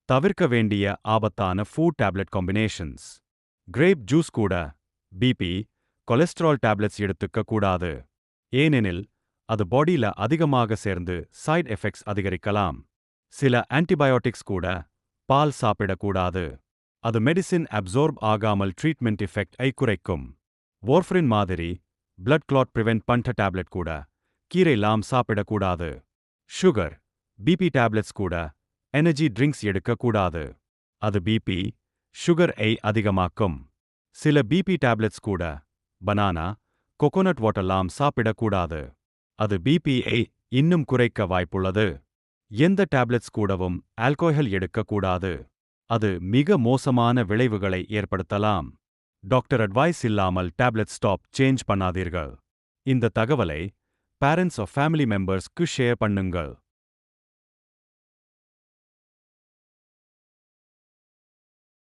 தவிர்க்க வேண்டிய ஆபத்தான food tablet combinations. Grape juice கூட பிபி, கொலஸ்ட்ரால் டேப்லெட்ஸ் எடுத்துக்க கூடாது. ஏனெனில் அது பாடியில அதிகமாக சேர்ந்து சைட் எஃபெக்ட்ஸ் அதிகரிக்கலாம். சில ஆன்டிபயோட்டிக்ஸ் கூட பால் சாப்பிடக்கூடாது. அது மெடிசின் அப்சோர்ப் ஆகாமல் ட்ரீட்மெண்ட் எஃபெக்ட் ஐ குறைக்கும். வார்ஃபரின் மாதிரி பிளட் கிளாட் பிரிவென்ட் பண்ற டேப்லெட் கூட கீரைலாம் சாப்பிடக்கூடாது. சுகர், பிபி டேப்லெட்ஸ் கூட எனர்ஜி ட்ரிங்க்ஸ் எடுக்கக்கூடாது. அது பிபி, சுகர் ஐ அதிகமாக்கும். சில பிபி டேப்லெட்ஸ் கூட பனானா, கோகோனட் வாட்டர்லாம் சாப்பிடக்கூடாது. அது பிபி ஐ இன்னும் குறைக்க வாய்ப்புள்ளது. எந்த டேப்லெட்ஸ் கூடவும் ஆல்கோஹால் எடுக்கக்கூடாது. அது மிக மோசமான விளைவுகளை ஏற்படுத்தலாம். டாக்டர் அட்வைஸ் இல்லாமல் டேப்லெட் ஸ்டாப் சேஞ்ச் பண்ணாதீர்கள். இந்த தகவலை பேரண்ட்ஸ் ஆஃப் ஃபேமிலி மெம்பர்ஸ்க்கு ஷேர் பண்ணுங்கள்.